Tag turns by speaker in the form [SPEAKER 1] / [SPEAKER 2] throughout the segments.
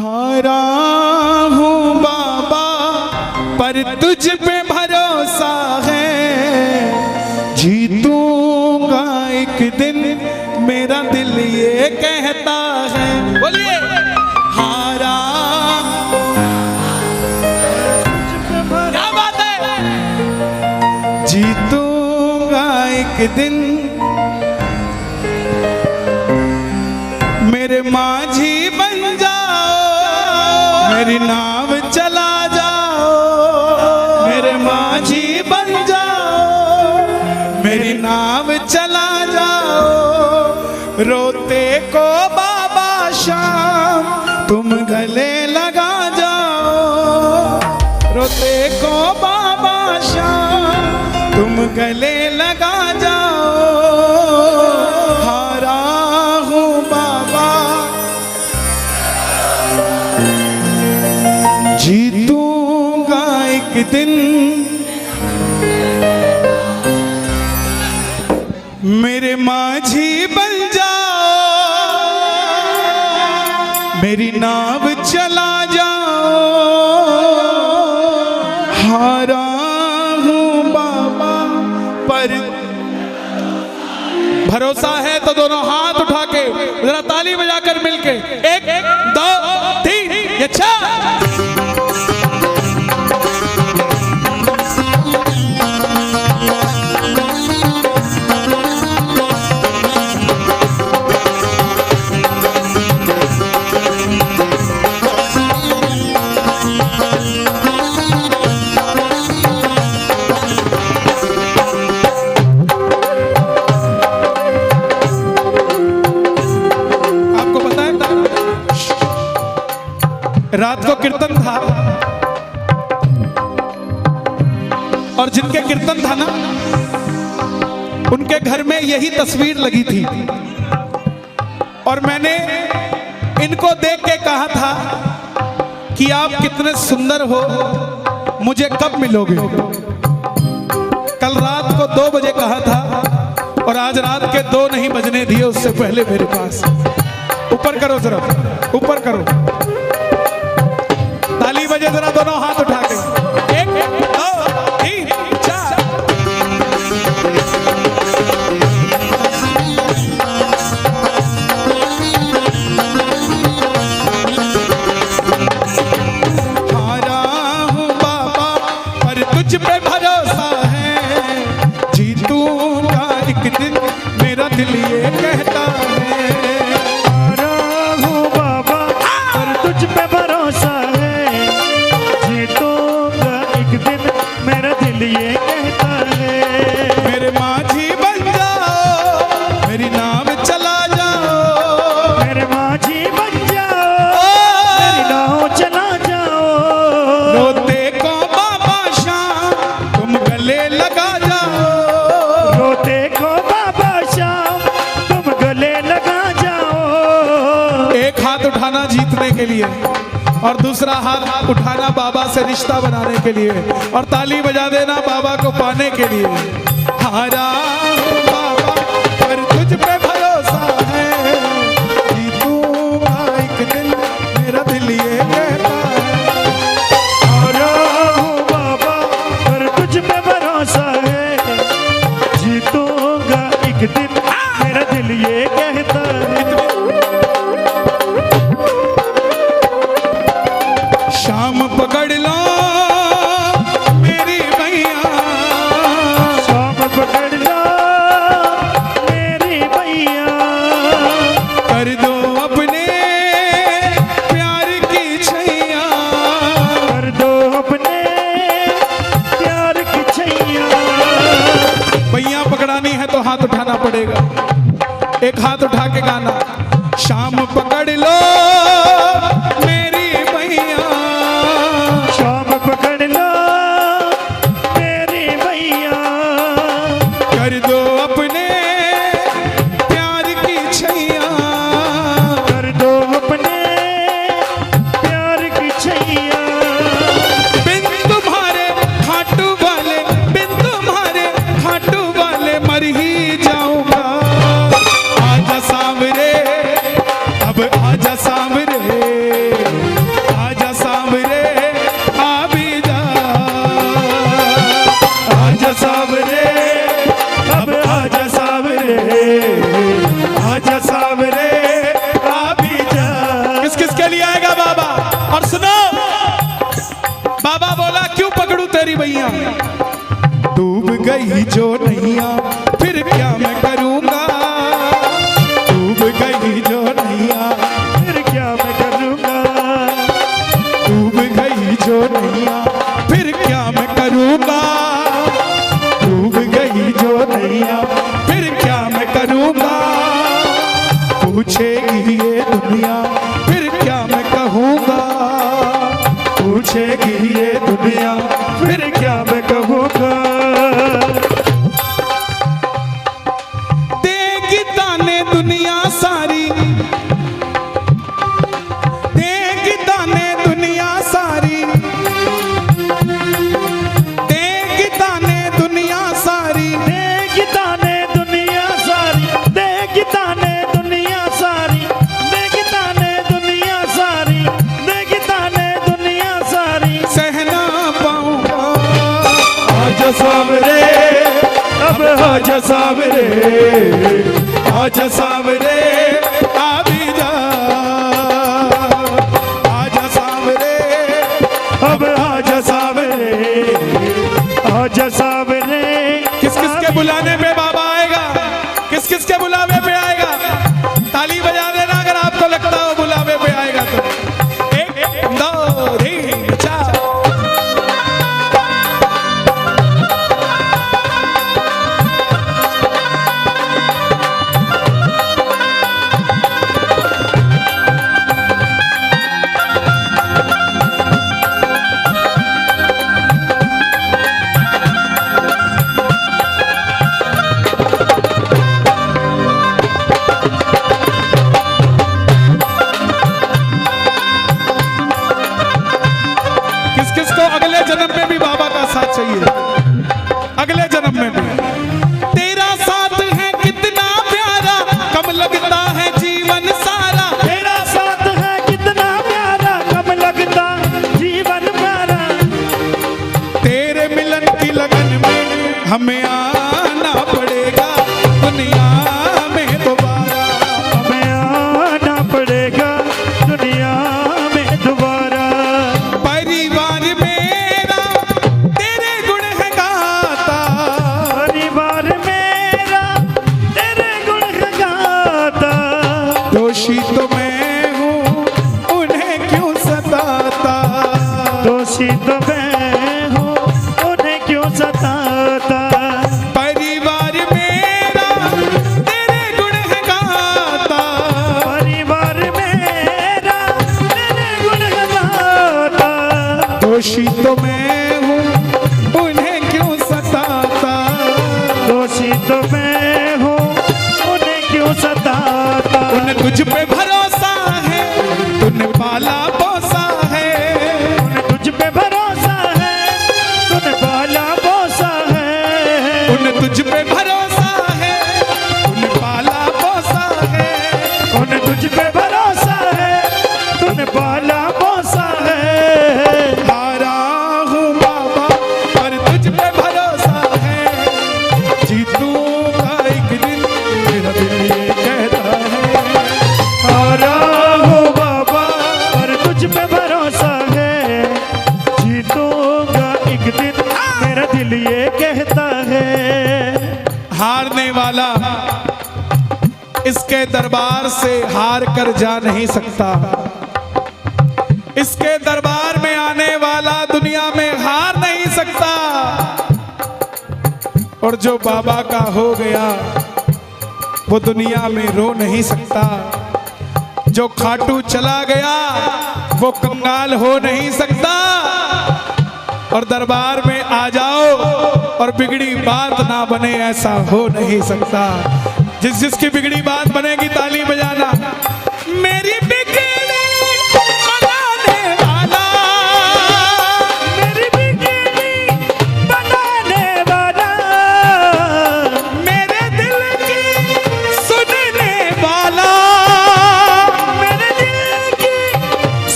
[SPEAKER 1] हारा हूँ बाबा पर तुझ पे भरोसा है, जीतूंगा एक दिन मेरा दिल ये कहता है। बोलिए हारा, क्या बात है, जीतूंगा एक दिन मेरे माझी बन जाओ, मेरी नाव चला जाओ, मेरे माझी बन जाओ, मेरी नाव चला जाओ, रोते को बाबा शाम तुम गले लगा जाओ, रोते को बाबा शाम तुम गले लगा जाओ। हारा हूँ बाबा जीतूंगा एक दिन मेरे माझी बन जाओ, मेरी नाव चला जाओ। हारा हूँ बाबा पर भरोसा है तो दोनों हाथ उठा के जरा ताली बजाकर मिलके 1 2 3 अच्छा। रात को कीर्तन था और जिनके कीर्तन था ना उनके घर में यही तस्वीर लगी थी और मैंने इनको देख के कहा था कि आप कितने सुंदर हो, मुझे कब मिलोगे। कल रात को 2 बजे कहा था और आज रात के 2 नहीं बजने दिए उससे पहले मेरे पास। ऊपर करो जरा, ऊपर करो, ताली बजे जरा दोनों हाथ उठा के 1 2 3 4। हारा हूँ बाबा पर तुझ पे भरोसा है, जीतूंगा एक दिन मेरा दिल ये कहता है।
[SPEAKER 2] हारा हूँ बाबा पर तुझ पे भरोसा है, मेरा दिल ये कहता है।
[SPEAKER 1] मेरे माझी बन जाओ, मेरी नाव चला जाओ,
[SPEAKER 2] मेरे माझी बन जाओ, मेरी नाव चला जाओ,
[SPEAKER 1] रोते को बाबा शाम तुम गले लगा जाओ,
[SPEAKER 2] रोते को बाबा शाम तुम गले लगा जाओ।
[SPEAKER 1] एक हाथ उठाना जीतने के लिए और दूसरा हाथ उठाना बाबा से रिश्ता बनाने के लिए और ताली बजा देना बाबा को पाने के लिए। हारा हूँ बाबा पर तुझ पे भरोसा है, जीतूंगा एक दिन मेरा दिल ये कहता है।
[SPEAKER 2] हारा हूँ बाबा पर तुझ पे भरोसा है, जीतूंगा एक दिन मेरा दिल ये कहता है।
[SPEAKER 1] शाम पकड़ लो मेरी भैया,
[SPEAKER 2] शाम पकड़ लो मेरी भैया,
[SPEAKER 1] कर दो अपने प्यार की छैया,
[SPEAKER 2] कर दो अपने प्यार की छैया।
[SPEAKER 1] भैया पकड़ानी है तो हाथ उठाना पड़ेगा, एक हाथ उठा के गाना। शाम पकड़ लो मेरी भैया,
[SPEAKER 2] शाम पकड़ लो मेरी भैया,
[SPEAKER 1] कर दो अपने प्यार की छैया,
[SPEAKER 2] कर दो अपने प्यार की छैया।
[SPEAKER 1] बिन तुम्हारे खाटू वाले, बिन तुम्हारे खाटू वाले मर ही जाऊंगा। आजा लिए आएगा बाबा। और सुनो, बाबा बोला क्यों पकड़ू तेरी भैया, डूब गई जो नैया फिर क्या मैं करूंगा, डूब गई जो नैया
[SPEAKER 2] फिर क्या मैं करूँगा,
[SPEAKER 1] डूब गई जो नैया फिर क्या मैं करूंगा, डूब गई जो नैया फिर क्या मैं करूंगा, पूछेगी ये दुनिया फिर क्या मैं कहूंगा, पूछेगी ये दुनिया
[SPEAKER 2] फिर क्या मैं कहूँगा।
[SPEAKER 1] देगी ताने दुनिया सारी, देगी ताने दुनिया सारी, देगी ताने दुनिया सारी,
[SPEAKER 2] देगी ताने दुनिया सारी, देगी ताने दुनिया सारी, देगी ताने दुनिया सारी, देगी ताने दुनिया सारी।
[SPEAKER 1] सहना पाऊंगा
[SPEAKER 2] आज सावरे, अब आज सावरे,
[SPEAKER 1] आज सावरे आ भी जा, आज सावरे,
[SPEAKER 2] अब आज सावरे, आज सावरे।
[SPEAKER 1] किस किस के बुलाने पे बाबा आएगा, किस किस के बुलावे पे आएगा, ताली बजा देना अगर आपको लगता हो बुलावे पे आएगा तो। एक दो तीन चार। किस किस को अगले जन्म में भी बाबा का साथ चाहिए, अगले जन्म में भी। तेरा साथ है कितना प्यारा, कम लगता है जीवन सारा,
[SPEAKER 2] तेरा साथ है कितना प्यारा, कब लगता जीवन प्यारा।
[SPEAKER 1] तेरे मिलन की लगन में हमें आना पड़ेगा दुनिया में दोबारा,
[SPEAKER 2] हमें आना पड़ेगा दुनिया में दोबारा।
[SPEAKER 1] परिवार मेरा तेरे गुण है गाता,
[SPEAKER 2] परिवार मेरा तेरे गुण गाता।
[SPEAKER 1] दोषी तो मैं हूँ उन्हें क्यों सताता,
[SPEAKER 2] दोषी तो मैं हूँ उन्हें क्यों सताता।
[SPEAKER 1] परिवार मेरा तेरे गुण है गाता,
[SPEAKER 2] परिवार मेरा तेरे गुण गाता।
[SPEAKER 1] दोषी तो मैं हूँ उन्हें क्यों सताता,
[SPEAKER 2] दोषी तो मैं हूँ उन्हें क्यों सताता।
[SPEAKER 1] उन्हें तुझ पे भरोसा है, तूने पाला पोसा है,
[SPEAKER 2] उन्हें तुझ पे भरोसा है, तूने पाला पोसा है।
[SPEAKER 1] उन्हें तुझ पे भरोसा है, तूने पाला पोसा है,
[SPEAKER 2] उन्हें तुझ पे भरोसा है, तूने पाला पोसा है।
[SPEAKER 1] हारा हूँ बाबा पर तुझ पे भरोसा है, जीतूंगा एक दिन मेरा दिल ये कहता है,
[SPEAKER 2] हारा हूँ बाबा पर तुझ पे भरोसा है, जीतूंगा एक दिन मेरा दिल ये कहता है।
[SPEAKER 1] हारने वाला इसके दरबार से हार कर जा नहीं सकता, इसके दरबार में आने वाला दुनिया में हार नहीं सकता, और जो बाबा का हो गया वो दुनिया में रो नहीं सकता, जो खाटू चला गया वो कंगाल हो नहीं सकता। और दरबार में आ जाओ और बिगड़ी बात ना बने ऐसा हो नहीं सकता। जिसकी बिगड़ी बात बनेगी ताली बजाना। मेरी बिगड़ी बनाने वाला,
[SPEAKER 2] मेरी बिगड़ी बनाने वाला,
[SPEAKER 1] मेरे दिल की सुनने वाला,
[SPEAKER 2] मेरे दिल की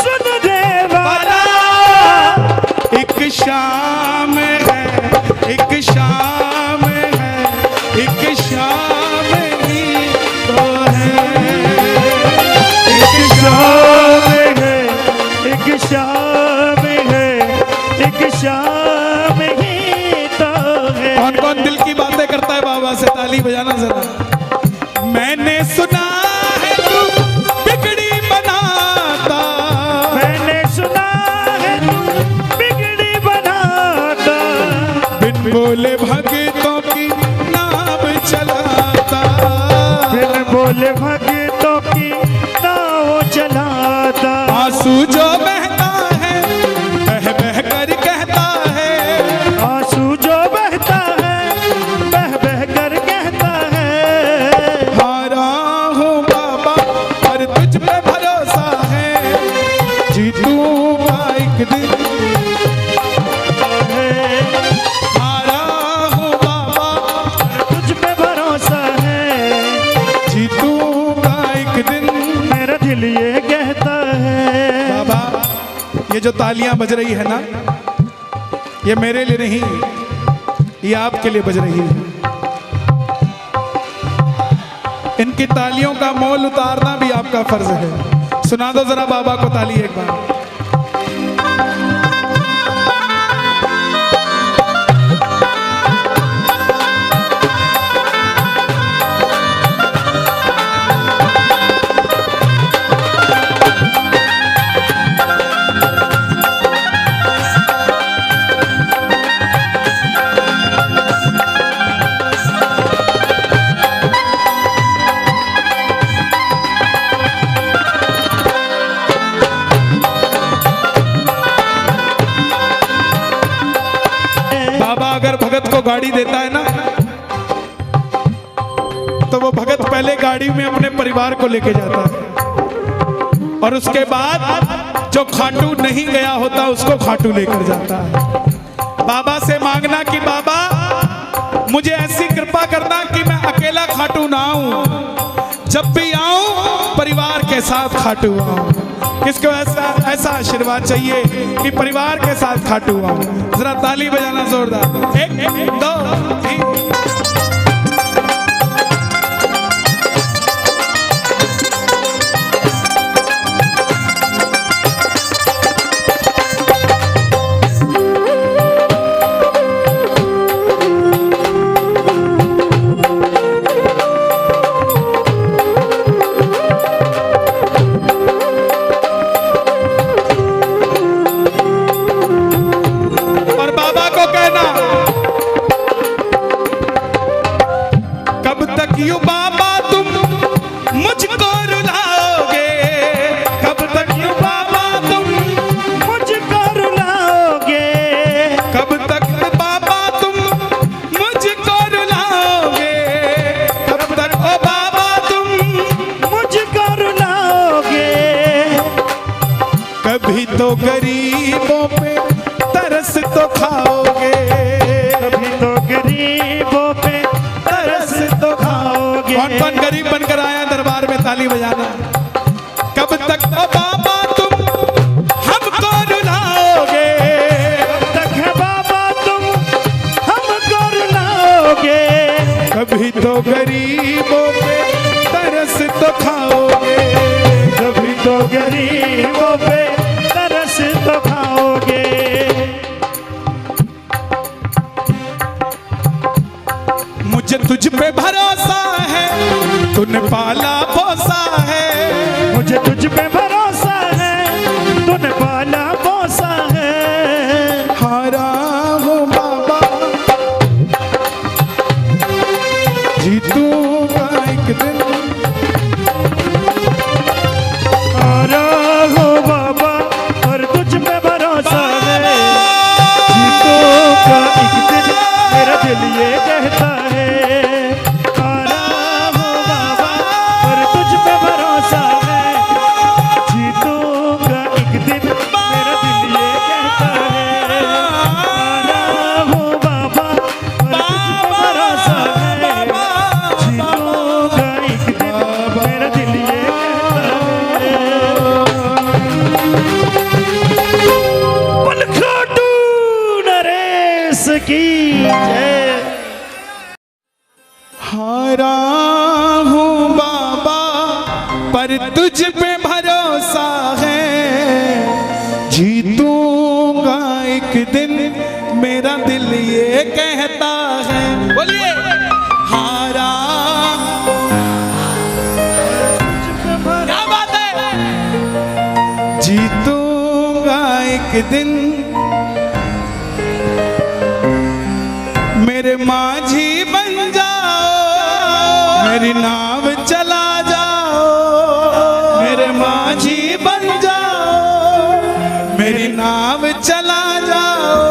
[SPEAKER 2] सुनने वाला।
[SPEAKER 1] एक शाम है, एक शाम है, एक शाम ही तो है, एक
[SPEAKER 2] शाम है, एक शाम ही तो है।
[SPEAKER 1] कौन कौन दिल की बातें करता है बाबा से? ताली बजाना जरा। मैंने सुना है तू बिगड़ी बनाता,
[SPEAKER 2] मैंने सुना है तू बिगड़ी बनाता,
[SPEAKER 1] बिन बोले भगतों की नाव चलाता,
[SPEAKER 2] बिन बोले भगतों की नाव चलाता।
[SPEAKER 1] आंसू जो बहता है बह बह कर कहता है,
[SPEAKER 2] आंसू जो बहता है बह बह कर कहता है।
[SPEAKER 1] हारा हूँ बाबा पर तुझ पे भरोसा है, जीतूंगा एक दिन। हारा हूँ बाबा
[SPEAKER 2] तुझ पे भरोसा है,
[SPEAKER 1] जीतूंगा एक दिन।
[SPEAKER 2] मेरा दिल ये कहता है।
[SPEAKER 1] बाबा ये जो तालियां बज रही है ना, ये मेरे लिए नहीं, ये आपके लिए बज रही है। इनकी तालियों का मोल उतारना भी आपका फर्ज है। सुना दो जरा बाबा को ताली एक बार। बाबा अगर भगत को गाड़ी देता है ना, तो वो भगत पहले गाड़ी में अपने परिवार को लेके जाता है, और उसके बाद जो खाटू नहीं गया होता उसको खाटू लेकर जाता है। बाबा से मांगना कि बाबा मुझे ऐसी कृपा करना कि मैं अकेला खाटू ना आऊं, जब भी आऊं परिवार के साथ खाटू आऊं। किसको ऐसा आशीर्वाद चाहिए कि परिवार के साथ खाटू आऊं? जरा ताली बजाना जोरदार। एक दो तीन। यूं बाबा तुम मुझको रुलाओगे, कब तक यूं बाबा तुम
[SPEAKER 2] मुझको रुलाओगे,
[SPEAKER 1] कब तक बाबा तुम मुझको रुलाओगे, कब तक ओ बाबा तुम
[SPEAKER 2] मुझको रुलाओगे।
[SPEAKER 1] कभी तो गरीबों पे तरस तो खाओगे,
[SPEAKER 2] कभी तो गरीबों पे तरस तो खाओगे।
[SPEAKER 1] कौन कौन गरीब बनकर आया दरबार में? ताली बजाना। कब तक ओ बाबा तुम हमको रुलाओगे,
[SPEAKER 2] कब तक है बाबा तुम हमको रुलाओगे।
[SPEAKER 1] कभी तो गरीबों पे तरस तो खाओगे,
[SPEAKER 2] कभी तो गरीबों पे तरस तो खाओगे।
[SPEAKER 1] मुझे तुझ पे भरोसा है, तूने पाला पोसा है,
[SPEAKER 2] मुझे तुझ पे भरोसा है, तूने पाला पोसा है।
[SPEAKER 1] हारा हूँ बाबा जीतूंगा एक दिन,
[SPEAKER 2] हारा हो बाबा और तुझ पे भरोसा है, जीतूंगा एक दिन, मेरा दिल ये कहता है। हारा हो बाबा और तुझ पे भरोसा है,
[SPEAKER 1] कहता है। बोलिए हारा, क्या बात है। जीतूंगा एक दिन, मेरे माझी बन जाओ, मेरी नाव चला जाओ, मेरे माझी बन जाओ, मेरी नाव चला जाओ।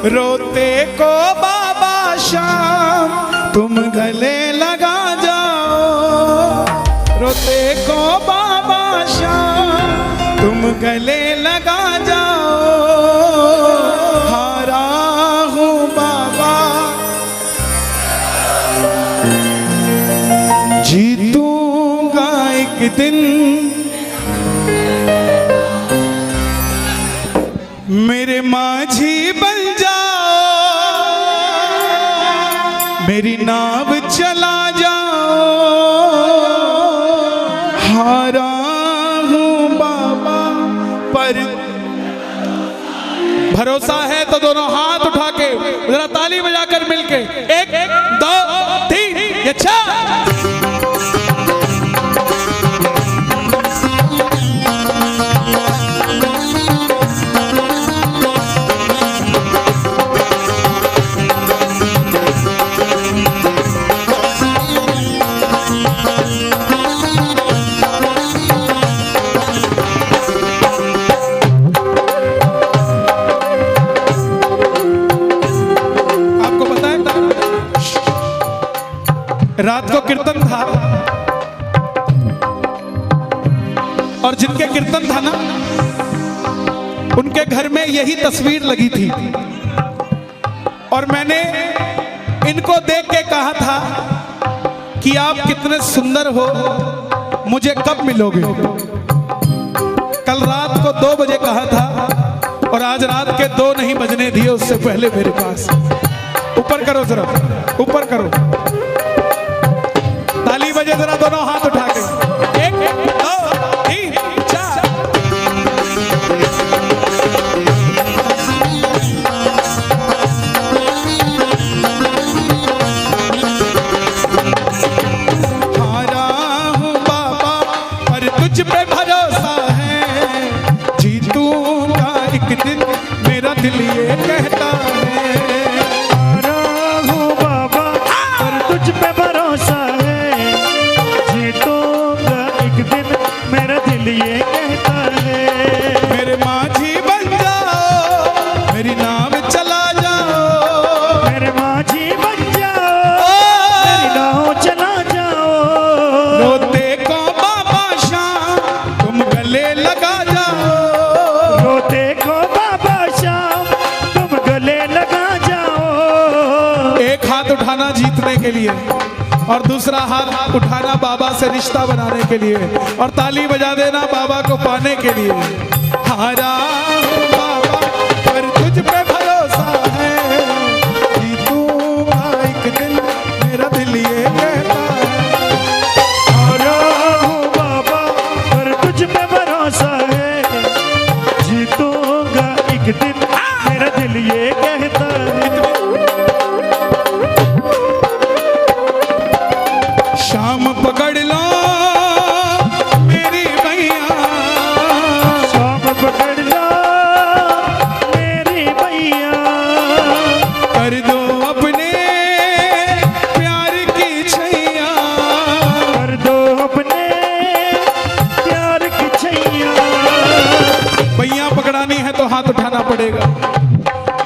[SPEAKER 1] रोते को बाबा शाम तुम गले लगा जाओ, रोते को बाबा शाम तुम गले लगा जाओ। हारा हूँ बाबा, जीतूंगा एक दिन, मेरे माझी बन जाओ, मेरी नाव चला जाओ। हारा हूँ बाबा पर भरोसा है तो दोनों हाथ उठा के जरा ताली बजाकर मिलके 1 2 3 अच्छा। रात को कीर्तन था और जिनके कीर्तन था ना उनके घर में यही तस्वीर लगी थी और मैंने इनको देख के कहा था कि आप कितने सुंदर हो, मुझे कब मिलोगे। कल रात को 2 बजे कहा था और आज रात के 2 नहीं बजने दिए उससे पहले मेरे पास। ऊपर करो जरा, ऊपर करो, ताली बजे जरा दोनों हाथ उठा के 1 2 3 4। हारा हूँ बाबा पर तुझ पे भरोसा है, जीतूंगा एक दिन मेरा दिल ये कहता है।
[SPEAKER 2] हारा हूँ बाबा पर तुझ पे भरोसा है, जीतूंगा एक दिन मेरा दिल ये कहता है।
[SPEAKER 1] मेरे माझी बन जाओ, मेरी नाव चला जाओ,
[SPEAKER 2] मेरे माझी बन जाओ, मेरी नाव चला जाओ।
[SPEAKER 1] रोते को बाबा शाम तुम गले लगा जाओ,
[SPEAKER 2] रोते को बाबा शाम तुम गले लगा जाओ।
[SPEAKER 1] एक हाथ उठाना जीतने के लिए और दूसरा हाथ उठाना बाबा से रिश्ता बनाने के लिए और ताली बजा देना बाबा को पाने के लिए। हारा हूँ बाबा पर तुझ पे भरोसा है, जीतूंगा एक दिन मेरा दिल ये कहता है।
[SPEAKER 2] हारा हूँ बाबा पर तुझ पे भरोसा है, जीतूंगा एक दिन मेरा दिल ये कहता है।
[SPEAKER 1] शाम पकड़ लो मेरी भैया,
[SPEAKER 2] शाम पकड़ लो मेरी भैया,
[SPEAKER 1] कर दो अपने प्यार की छैया,
[SPEAKER 2] कर दो अपने प्यार की छैया।
[SPEAKER 1] भैया पकड़ानी है तो हाथ उठाना पड़ेगा,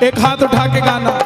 [SPEAKER 1] एक हाथ उठा के गाना।